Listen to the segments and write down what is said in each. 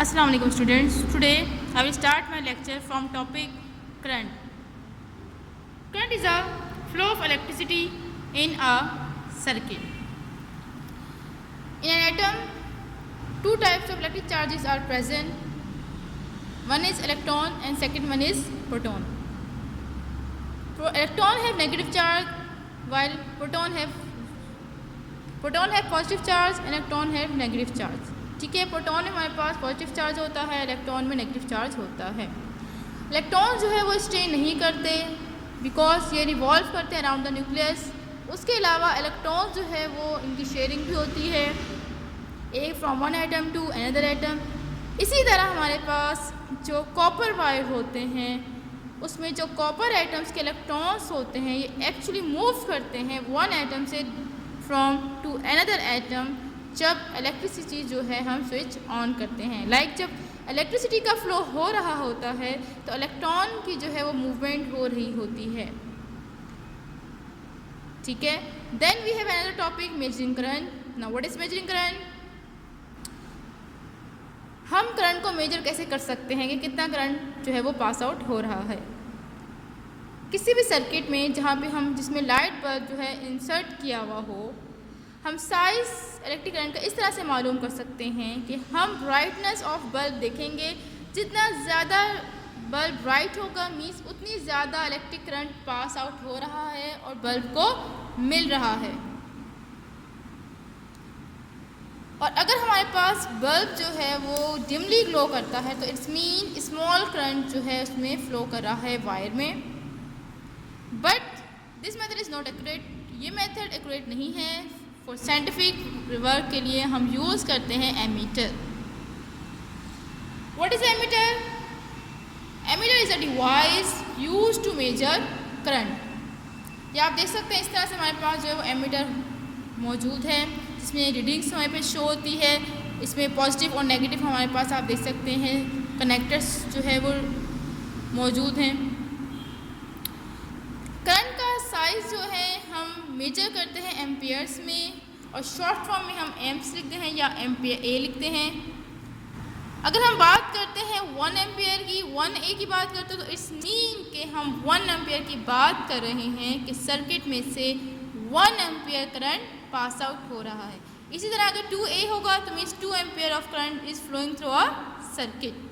Assalamu alaikum students. Today I will start my lecture from topic current. Current is a flow of electricity in a circuit. In an atom, two types of electric charges are present. One is electron and second one is proton. Electron have negative charge while proton have positive charge and electron have negative charge. ठीक है, proton में हमारे पास positive charge होता है, electron में negative charge होता है। Electron जो है वो स्टे नहीं करते बिकॉज ये रिवॉल्व करते हैं अराउंड द न्यूक्लियस। उसके अलावा इलेक्ट्रॉन जो है वो इनकी शेयरिंग भी होती है, एक from one atom to another atom. इसी तरह हमारे पास जो कॉपर वायर होते हैं उसमें जो कॉपर एटम्स के इलेक्ट्रॉन्स होते हैं ये एक्चुअली मूव करते हैं वन एटम से फ्रॉम टू अनदर एटम जब इलेक्ट्रिसिटी जो है हम स्विच ऑन करते हैं। लाइक जब इलेक्ट्रिसिटी का फ्लो हो रहा होता है तो इलेक्ट्रॉन की जो है वो मूवमेंट हो रही होती है। ठीक है, then we have another topic measuring current. Now what is measuring current? हम करंट को मेजर कैसे कर सकते हैं कि कितना करंट जो है वो पास आउट हो रहा है। किसी भी सर्किट में जहाँ पे हम जिसमें लाइट बल्ब जो है इंसर्ट किया हुआ हो, हम साइज इलेक्ट्रिक करंट का इस तरह से मालूम कर सकते हैं कि हम ब्राइटनेस ऑफ बल्ब देखेंगे। जितना ज़्यादा बल्ब ब्राइट होगा मीन्स उतनी ज़्यादा इलेक्ट्रिक करंट पास आउट हो रहा है और बल्ब को मिल रहा है। और अगर हमारे पास बल्ब जो है वो डिमली ग्लो करता है तो इट्स मीन स्मॉल करंट जो है उसमें फ्लो कर रहा है वायर में। But this method is not accurate. ये मेथड एक्यूरेट नहीं है। फॉर साइंटिफिक वर्क के लिए हम यूज़ करते हैं ammeter. What is ammeter? Ammeter is a device use to measure current. या आप देख सकते हैं इस तरह से हमारे पास जो है वो एमीटर मौजूद है जिसमें रीडिंग्स हमारे पास शो होती है। इसमें पॉजिटिव और नेगेटिव हमारे पास आप देख सकते हैं कनेक्टर्स जो है वो मौजूद हैं। करंट का साइज़ जो है हम मेजर करते हैं एम्पियर्स में और शॉर्ट फॉर्म में हम एम्प्स लिखते हैं या एम्पियर ए लिखते हैं। अगर हम बात करते हैं 1 एम्पियर की, 1A की बात करते हैं तो इट्स मीन कि हम 1 एम्पियर की बात कर रहे हैं कि सर्किट में से 1 एम्पियर करंट पास आउट हो रहा है। इसी तरह अगर 2A होगा तो means 2 ampere of current is flowing through a circuit.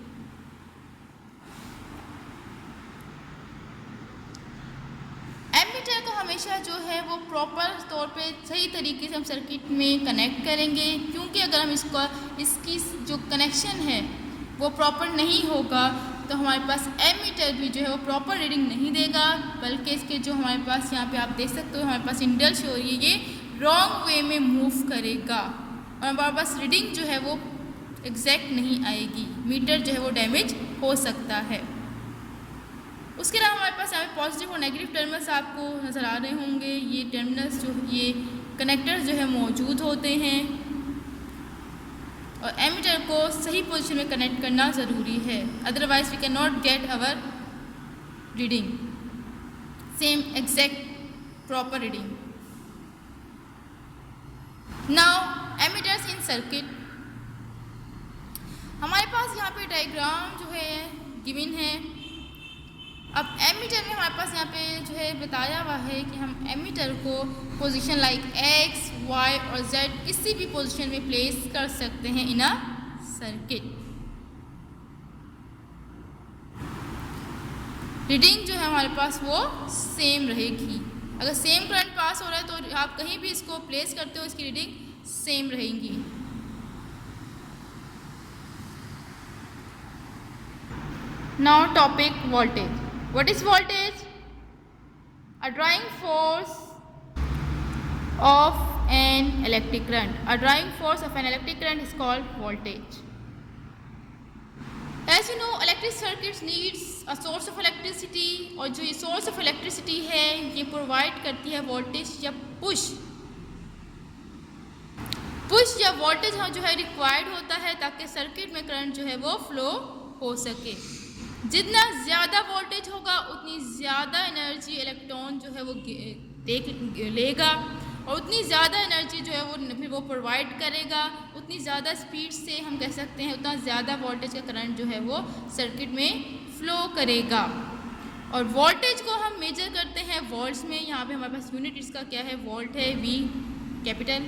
Ammeter को हमेशा जो है वो प्रॉपर तौर पे सही तरीके से हम सर्किट में कनेक्ट करेंगे, क्योंकि अगर हम इसकी जो कनेक्शन है वो प्रॉपर नहीं होगा तो हमारे पास एमीटर भी जो है वो प्रॉपर रीडिंग नहीं देगा, बल्कि इसके जो हमारे पास यहाँ पे आप देख सकते हो हमारे पास इंडल शो हो रही है, ये रॉन्ग वे में मूव करेगा और हमारे पास रीडिंग जो है वो एग्जैक्ट नहीं आएगी। मीटर जो है वो डैमेज हो सकता है। उसके अलावा हमारे पास यहाँ पे पॉजिटिव और नेगेटिव टर्मिनल्स आपको नज़र आ रहे होंगे। ये टर्मिनल्स जो ये कनेक्टर्स जो है मौजूद होते हैं और एमीटर को सही पोजीशन में कनेक्ट करना ज़रूरी है, otherwise we can not get our reading same exact proper reading. Now ammeters in circuit. हमारे पास यहाँ पे डायग्राम जो है गिवन है। अब एमीटर में हमारे पास यहाँ पे जो है बताया हुआ है कि हम एमीटर को पोजीशन लाइक X, Y और Z किसी भी पोजीशन में प्लेस कर सकते हैं इन अ सर्किट। रीडिंग जो है हमारे पास वो सेम रहेगी। अगर सेम करंट पास हो रहा है तो आप कहीं भी इसको प्लेस करते हो इसकी रीडिंग सेम रहेंगी। Now topic voltage. What is voltage? A driving force of an electric current. A driving force of an electric current is called voltage. As you know, electric circuits needs a source of electricity और जो ये source of electricity है ये provide करती है voltage या push या voltage जो है रिक्वायर्ड होता है ताकि सर्किट में करंट जो है वो फ्लो हो सके। जितना ज़्यादा वोल्टेज होगा उतनी ज़्यादा एनर्जी इलेक्ट्रॉन जो है वो लेगा और उतनी ज़्यादा एनर्जी जो है वो फिर वो प्रोवाइड करेगा, उतनी ज़्यादा स्पीड से हम कह सकते हैं उतना ज़्यादा वोल्टेज का करंट जो है वो सर्किट में फ़्लो करेगा। और वोल्टेज को हम मेजर करते हैं वोल्ट्स में। यहाँ पे हमारे पास यूनिट इसका क्या है, वोल्ट है, V कैपिटल।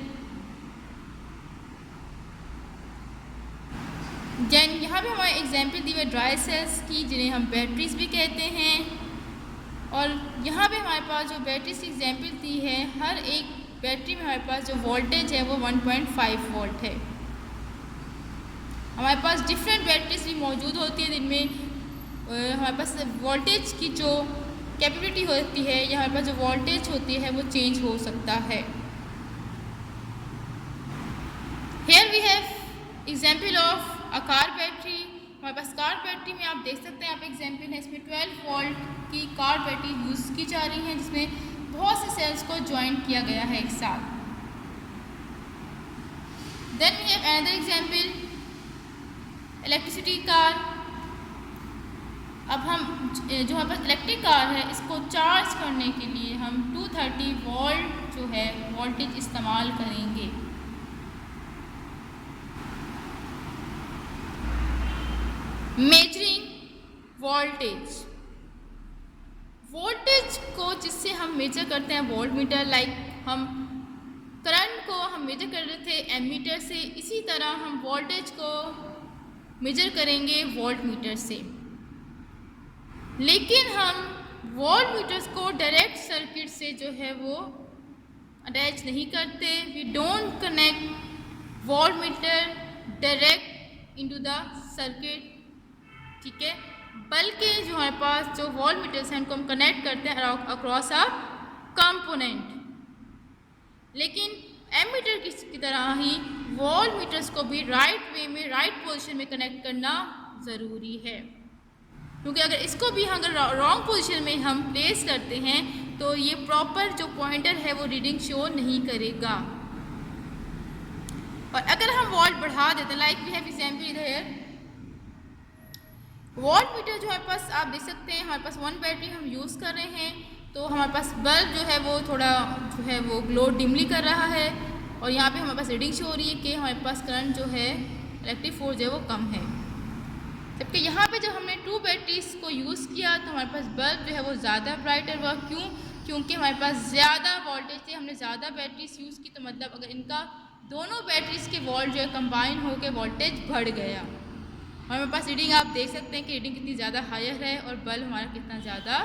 देन यहाँ पे हमारे एग्जाम्पल दी हुए ड्राई सेल्स की, जिन्हें हम बैटरीज भी कहते हैं। और यहाँ पे हमारे पास जो बैटरीज की एग्जाम्पल दी है, हर एक बैटरी में हमारे पास जो वोल्टेज है वो 1.5 वोल्ट है। हमारे पास डिफरेंट बैटरीज भी मौजूद होती है जिनमें हमारे पास वोल्टेज की जो कैपेबिलिटी होती है या हमारे पास जो वोल्टेज होती है वो चेंज हो सकता है। Here we have example of a car battery. हमारे पास कार बैटरी में आप देख सकते हैं, आप एग्जाम्पल है, इसमें 12 वोल्ट की कार बैटरी यूज़ की जा रही है, जिसमें बहुत से सेल्स को ज्वाइन किया गया है एक साथ। Then we have another example electricity car. अब हम जो हमारे पास इलेक्ट्रिक कार है, इसको चार्ज करने के लिए हम 230 वोल्ट जो है वोल्टेज इस्तेमाल करेंगे। मेजरिंग वोल्टेज, वोल्टेज को जिससे हम मेजर करते हैं वोल्ट मीटर, लाइक हम करंट को हम मेजर कर रहे थे एमीटर से, इसी तरह हम वोल्टेज को मेजर करेंगे वोल्ट मीटर से। लेकिन हम वोल्ट मीटर्स को डायरेक्ट सर्किट से जो है वो अटैच नहीं करते। We don't connect volt meter direct into the circuit, ठीक है, बल्कि जो हमारे पास जो वोल्ट मीटर्स हैं उनको हम कनेक्ट करते हैं अक्रॉस अ कंपोनेंट। लेकिन एमीटर की तरह ही वोल्ट मीटर्स को भी राइट वे में, राइट पोजीशन में कनेक्ट करना ज़रूरी है, क्योंकि अगर इसको भी अगर रॉन्ग पोजीशन में हम प्लेस करते हैं तो ये प्रॉपर जो पॉइंटर है वो रीडिंग शो नहीं करेगा। और अगर हम वोल्ट बढ़ा देते हैं, like we have example here, volt meter जो हमारे पास आप देख सकते हैं, हमारे पास 1 बैटरी हम यूज़ कर रहे हैं, तो हमारे पास बल्ब जो है वो थोड़ा जो है वो ग्लो डिमली कर रहा है, और यहाँ पे हमारे पास रीडिंग शो हो रही है कि हमारे पास करंट जो है इलेक्ट्रिक फोर्स जो है वो कम है। जबकि यहाँ पे जब हमने 2 बैटरीज को यूज़ किया तो हमारे पास बल्ब जो है वो ज़्यादा ब्राइटर हुआ। क्यों? क्योंकि हमारे पास ज़्यादा वोल्टेज थे, हमने ज़्यादा बैटरीज यूज़ की, तो मतलब अगर इनका दोनों बैटरीज के वोल्ट जो है कंबाइन होकर वोल्टेज बढ़ गया। और हमारे पास रीडिंग आप देख सकते हैं कि रीडिंग कितनी ज़्यादा हायर है और बल्ब हमारा कितना ज़्यादा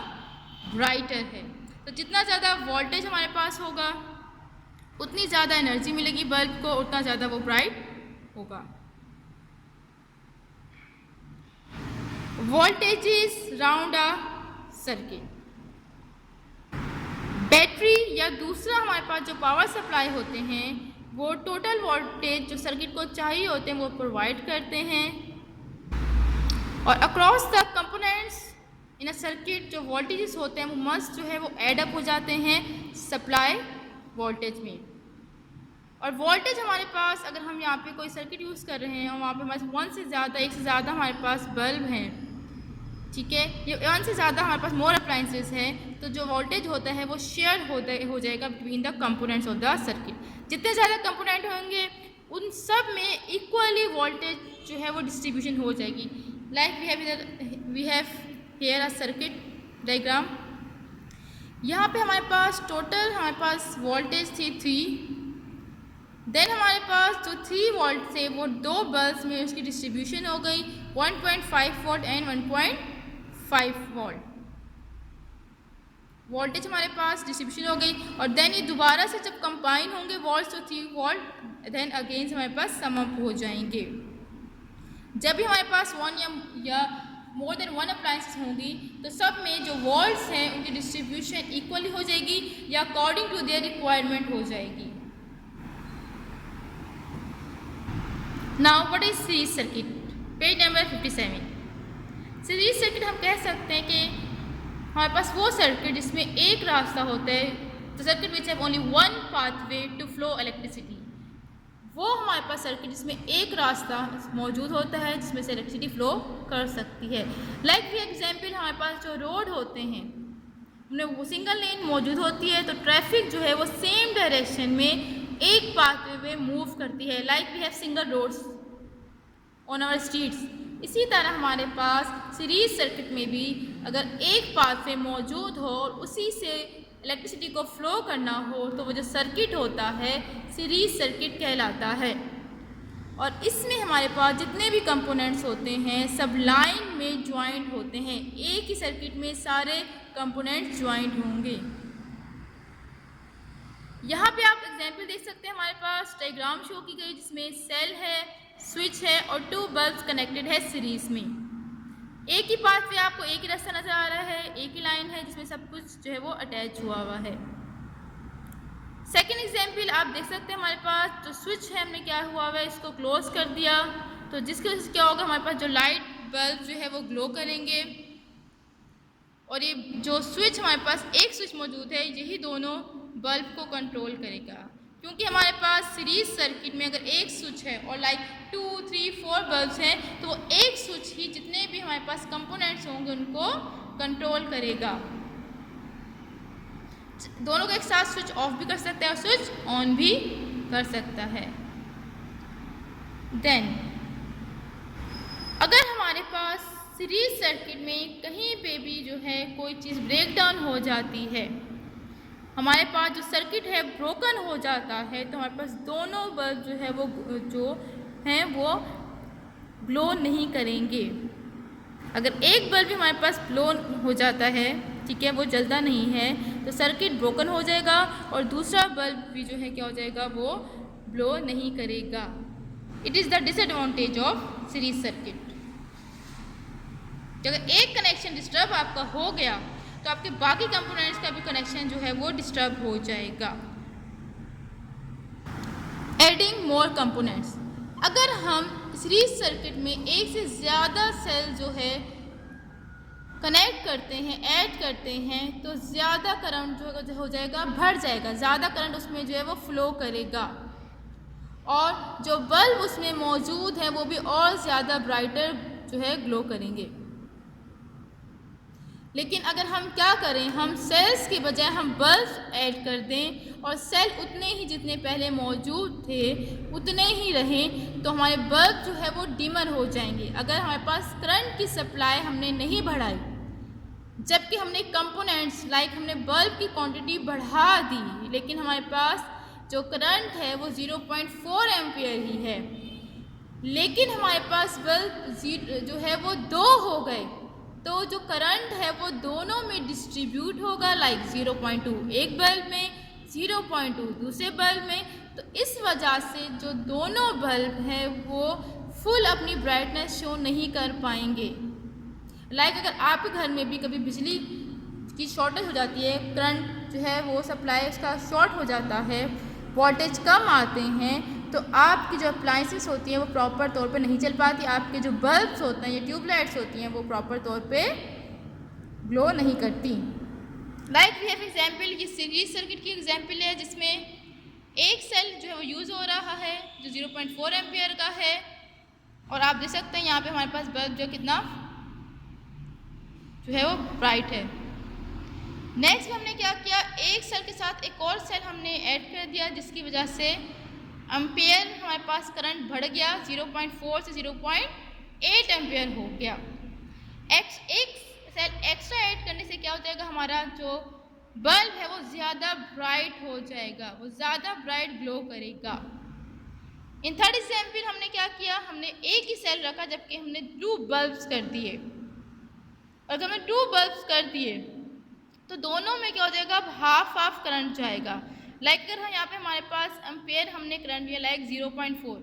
ब्राइटर है। तो जितना ज़्यादा वोल्टेज हमारे पास होगा उतनी ज़्यादा एनर्जी मिलेगी बल्ब को, उतना ज़्यादा वो ब्राइट होगा। Voltages round a circuit, battery या दूसरा हमारे पास जो पावर सप्लाई होते हैं वो टोटल वोल्टेज जो सर्किट को चाहिए होते हैं वो प्रोवाइड करते हैं। और across the components in a circuit जो वोल्टेजेस होते हैं वो मस्ट जो है वो एड अप हो जाते हैं सप्लाई वोल्टेज में। और वोल्टेज हमारे पास, अगर हम यहाँ पे कोई सर्किट यूज़ कर रहे हैं और वहाँ पे हमारे पास 1 से ज़्यादा, 1 से ज़्यादा हमारे पास बल्ब हैं, ठीक है, ये 1 से ज़्यादा हमारे पास मोर अप्लायंसेस हैं, तो जो वोल्टेज होता है वो शेयर हो जाएगा between the components of the circuit. जितने ज़्यादा कंपोनेंट होंगे उन सब में इक्वली वोल्टेज जो है वो डिस्ट्रीब्यूशन हो जाएगी। Like we have here a circuit diagram. यहाँ पे हमारे पास टोटल हमारे पास वोल्टेज थी 3, देन हमारे पास जो 3 वोल्ट थे वो 2 बल्ब्स में उसकी डिस्ट्रीब्यूशन हो गई 1.5 वोल्ट एंड 1.5 वोल्ट। वोल्टेज हमारे पास डिस्ट्रीब्यूशन हो गई, और देन ये दोबारा से जब कंबाइन होंगे वोल्ट्स तो 3 वोल्ट देन अगेन हमारे पास सम अप हो जाएंगे। जब भी हमारे पास 1 या मोर देन 1 अप्लायंसेस होंगी तो सब में जो वोल्ट्स हैं उनकी डिस्ट्रीब्यूशन इक्वली हो जाएगी या अकॉर्डिंग टू देयर रिक्वायरमेंट हो जाएगी। Now what is series circuit, page number 57। Series circuit हम कह सकते हैं कि हमारे पास वो सर्किट जिसमें एक रास्ता होता है, तो circuit which have only 1 pathway to flow electricity, वो हमारे पास सर्किट जिसमें एक रास्ता मौजूद होता है जिसमें से इलेक्ट्रिसिटी फ्लो कर सकती है। लाइक फॉर एग्जाम्पल हमारे पास जो रोड होते हैं में वो सिंगल लेन मौजूद होती है तो ट्रैफिक जो है वो सेम डायरेक्शन में एक पाथवे में मूव करती है, like we have single roads on our streets. इसी तरह हमारे पास सीरीज सर्किट में भी अगर एक पाथवे मौजूद हो और उसी से इलेक्ट्रिसिटी को फ्लो करना हो तो वो जो सर्किट होता है सीरीज सर्किट कहलाता है। और इसमें हमारे पास जितने भी कंपोनेंट्स होते हैं सब लाइन में ज्वाइंट होते हैं, एक ही सर्किट में सारे कंपोनेंट्स ज्वाइंट होंगे। यहाँ पे आप एग्जांपल देख सकते हैं, हमारे पास डायग्राम शो की गई जिसमें सेल है, स्विच है और 2 बल्ब्स कनेक्टेड है सीरीज में। एक ही पाथ पे आपको एक ही रास्ता नज़र आ रहा है, एक ही लाइन है जिसमें सब कुछ जो है वो अटैच हुआ हुआ है। सेकेंड एग्जाम्पल आप देख सकते हैं, हमारे पास जो स्विच है हमने क्या हुआ है इसको क्लोज कर दिया तो जिसके क्या होगा हमारे पास जो लाइट बल्ब जो है वो ग्लो करेंगे। और ये जो स्विच हमारे पास एक स्विच मौजूद है यही दोनों बल्ब को कंट्रोल करेगा, क्योंकि हमारे पास सीरीज सर्किट में अगर एक स्विच है और लाइक 2, 3, 4 बल्ब्स हैं तो वो एक स्विच ही जितने भी हमारे पास कंपोनेंट्स होंगे उनको कंट्रोल करेगा। दोनों को एक साथ स्विच ऑफ भी कर सकता है और स्विच ऑन भी कर सकता है। देन अगर हमारे पास सीरीज सर्किट में कहीं पे भी जो है कोई चीज़ ब्रेक डाउन हो जाती है, हमारे पास जो सर्किट है ब्रोकन हो जाता है तो हमारे पास दोनों बल्ब जो है वो ग्लो नहीं करेंगे। अगर एक बल्ब भी हमारे पास ग्लो हो जाता है, ठीक है, वो जलता नहीं है तो सर्किट ब्रोकन हो जाएगा और दूसरा बल्ब भी जो है क्या हो जाएगा वो ग्लो नहीं करेगा। It is the disadvantage of series circuit. अगर एक कनेक्शन डिस्टर्ब आपका हो गया तो आपके बाकी कंपोनेंट्स का भी कनेक्शन जो है वो डिस्टर्ब हो जाएगा। एडिंग मोर कंपोनेंट्स, अगर हम सीरीज सर्किट में एक से ज़्यादा सेल जो है कनेक्ट करते हैं, ऐड करते हैं तो ज़्यादा करंट जो हो जाएगा बढ़ जाएगा, ज़्यादा करंट उसमें जो है वो फ्लो करेगा और जो बल्ब उसमें मौजूद है वो भी और ज़्यादा ब्राइटर जो है ग्लो करेंगे। लेकिन अगर हम क्या करें, हम सेल्स के बजाय हम बल्ब ऐड कर दें और सेल उतने ही जितने पहले मौजूद थे उतने ही रहें तो हमारे बल्ब जो है वो डिमर हो जाएंगे। अगर हमारे पास करंट की सप्लाई हमने नहीं बढ़ाई जबकि हमने कंपोनेंट्स लाइक हमने बल्ब की क्वांटिटी बढ़ा दी लेकिन हमारे पास जो करंट है वो 0.4 एम्पियर ही है, लेकिन हमारे पास बल्ब जो है वो 2 हो गए तो जो करंट है वो दोनों में डिस्ट्रीब्यूट होगा, लाइक 0.2 एक बल्ब में, 0.2 दूसरे बल्ब में। तो इस वजह से जो दोनों बल्ब हैं वो फुल अपनी ब्राइटनेस शो नहीं कर पाएंगे। लाइक अगर आपके घर में भी कभी बिजली की शॉर्टेज हो जाती है, करंट जो है वो सप्लाई उसका शॉर्ट हो जाता है, वोल्टेज कम आते हैं तो आपकी जो अप्लाइंसेस होती हैं वो प्रॉपर तौर पे नहीं चल पाती, आपके जो बल्ब्स होते हैं या ट्यूबलाइट्स होती हैं वो प्रॉपर तौर पे ग्लो नहीं करती। लाइक वी हैव एग्जांपल, ये सीरीज सर्किट की एग्जांपल है जिसमें एक सेल जो है वो यूज़ हो रहा है जो 0.4 एम्पियर का है और आप देख सकते हैं यहाँ पे हमारे पास बल्ब जो कितना जो है वो ब्राइट है। नेक्स्ट हमने क्या किया, एक सेल के साथ एक और सेल हमने ऐड कर दिया जिसकी वजह से एम्पियर हमारे पास करंट बढ़ गया, 0.4 से 0.8 एम्पियर हो गया। एक सेल एक्स्ट्रा ऐड करने से क्या हो जाएगा, हमारा जो बल्ब है वो ज़्यादा ब्राइट हो जाएगा, वो ज़्यादा ब्राइट ग्लो करेगा। इन थर्ड एग्जाम्पल हमने क्या किया, हमने एक ही सेल रखा जबकि हमने 2 बल्ब्स कर दिए और अगर हमने 2 बल्ब्स कर दिए तो दोनों में क्या हो जाएगा, अब हाफ करंट जाएगा। लाइक अगर यहाँ पे हमारे पास एम्पेयर हमने करंट लिया लाइक 0.4,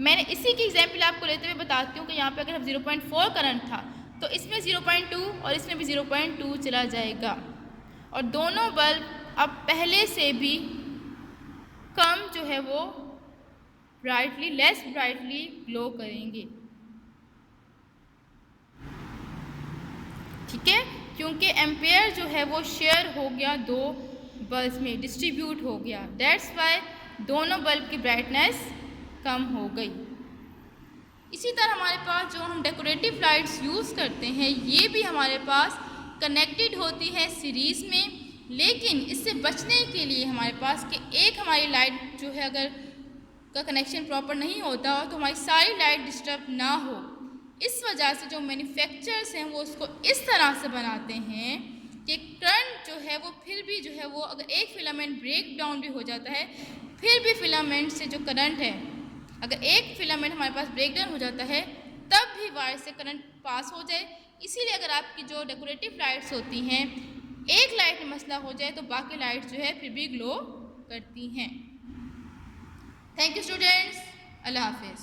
मैंने इसी की एग्जांपल आपको लेते हुए बताती हूँ कि यहाँ पे अगर 0.4 करंट था तो इसमें 0.2 और इसमें भी 0.2 चला जाएगा और दोनों बल्ब अब पहले से भी कम जो है वो लेस ब्राइटली ग्लो करेंगे। ठीक है, क्योंकि एम्पेयर जो है वो शेयर हो गया 2 बल्ब में, डिस्ट्रीब्यूट हो गया, दैट्स वाई दोनों बल्ब की ब्राइटनेस कम हो गई। इसी तरह हमारे पास जो हम डेकोरेटिव लाइट्स यूज़ करते हैं ये भी हमारे पास कनेक्टेड होती है सीरीज़ में, लेकिन इससे बचने के लिए हमारे पास कि एक हमारी लाइट जो है अगर का कनेक्शन प्रॉपर नहीं होता तो हमारी सारी लाइट डिस्टर्ब ना हो, इस वजह से जो मैन्युफैक्चरर्स हैं वो उसको इस तरह से बनाते हैं कि करंट जो है वो फिर भी जो है वो अगर एक फिलामेंट ब्रेक डाउन भी हो जाता है, फिर भी फिलामेंट से जो करंट है, अगर एक फिलामेंट हमारे पास ब्रेक डाउन हो जाता है तब भी वायर से करंट पास हो जाए। इसीलिए अगर आपकी जो डेकोरेटिव लाइट्स होती हैं, एक लाइट में मसला हो जाए तो बाकी लाइट्स जो है फिर भी ग्लो करती हैं। थैंक यू स्टूडेंट्स, अल्लाह हाफिज़।